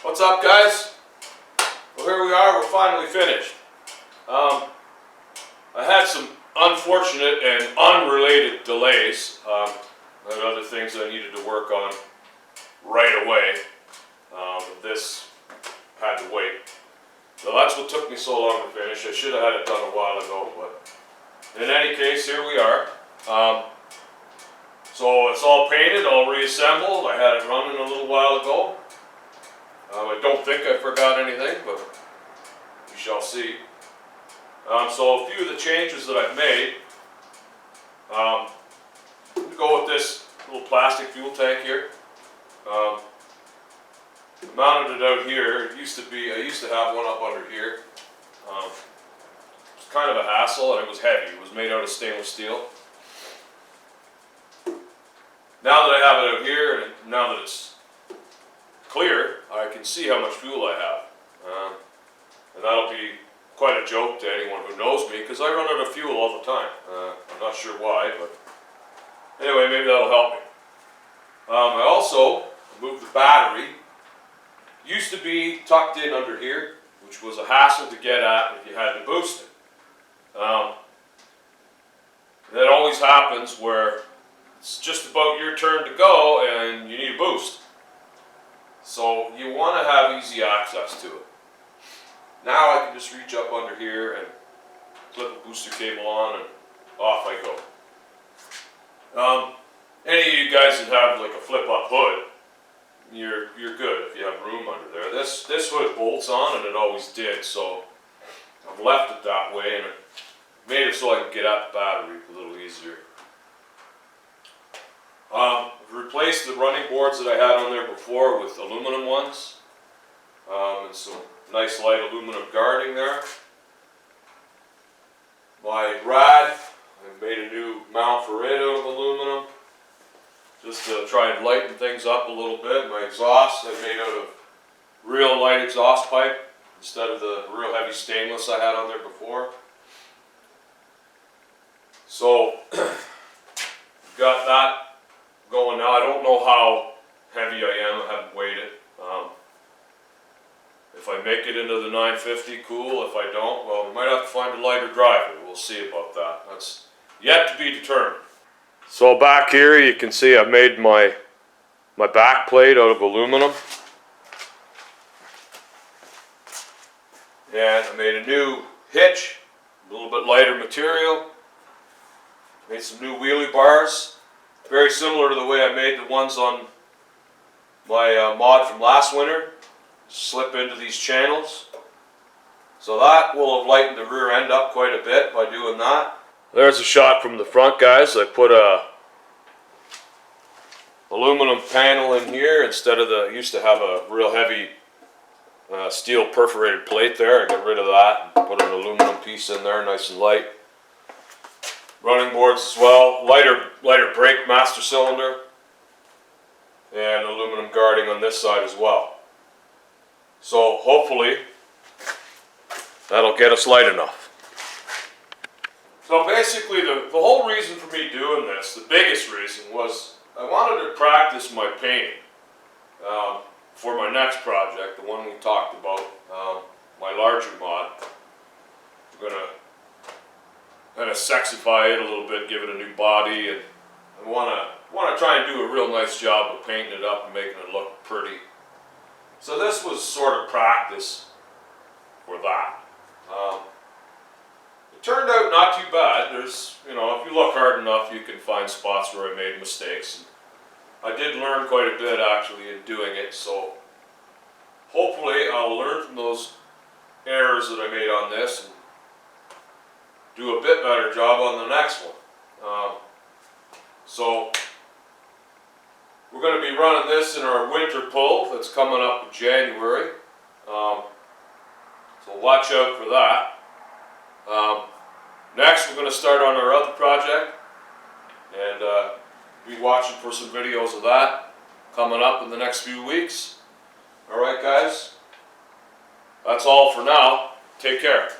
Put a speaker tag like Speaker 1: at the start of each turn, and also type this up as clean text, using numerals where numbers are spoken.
Speaker 1: What's up, guys? Well, here we are, we're finally finished. I had some unfortunate and unrelated delays. I had other things I needed to work on right away. But this had to wait. So that's what took me so long to finish. I should have had it done a while ago, but in any case, here we are. So it's all painted, all reassembled. I had it running a little while ago. I don't think I forgot anything, but we shall see. So a few of the changes that I've made. I'm going to go with this little plastic fuel tank here. Mounted it out here. I used to have one up under here. It's kind of a hassle, and it was heavy. It was made out of stainless steel. Now that I have it out here, and now that it's clear, I can see how much fuel I have. And that'll be quite a joke to anyone who knows me, because I run out of fuel all the time. I'm not sure why, but anyway, maybe that'll help me. I also moved the battery. Used to be tucked in under here, which was a hassle to get at if you had to boost it. That always happens where it's just about your turn to go and you need a boost. So you want to have easy access to it. Now I can just reach up under here and clip a booster cable on and off I go. Any of you guys that have like a flip-up hood, you're good if you have room under there. This hood bolts on, and it always did, so I've left it that way, and it made it so I can get at the battery a little easier. I've replaced the running boards that I had on there before with aluminum ones, and some nice light aluminum guarding there. My rad, I made a new mount for it out of aluminum, just to try and lighten things up a little bit. My exhaust I made out of real light exhaust pipe instead of the real heavy stainless I had on there before. So, got that going now. I don't know how heavy I am. I haven't weighed it. If I make it into the 950, cool. If I don't, well, we might have to find a lighter driver. We'll see about that. That's yet to be determined. So back here you can see I've made my back plate out of aluminum. And I made a new hitch, a little bit lighter material. Made some new wheelie bars. Very similar to the way I made the ones on my mod from last winter. Slip into these channels. So that will have lightened the rear end up quite a bit by doing that. There's a shot from the front, guys. I put a aluminum panel in here instead of I used to have a real heavy steel perforated plate there. I got rid of that and put an aluminum piece in there, nice and light. Running boards as well, lighter brake master cylinder, and aluminum guarding on this side as well. So hopefully that'll get us light enough. So basically the whole reason for me doing this, the biggest reason, was I wanted to practice my painting for my next project, the one we talked about, my larger mod. I'm going to kind of sexify it a little bit, give it a new body, and I want to try and do a real nice job of painting it up and making it look pretty. So this was sort of practice for that. It turned out not too bad. There's, if you look hard enough, you can find spots where I made mistakes. And I did learn quite a bit actually in doing it, so hopefully I'll learn from those errors that I made on this and do a bit better job on the next one. So we're going to be running this in our winter pull that's coming up in January. So watch out for that. Next we're going to start on our other project and be watching for some videos of that coming up in the next few weeks. Alright guys, that's all for now. Take care.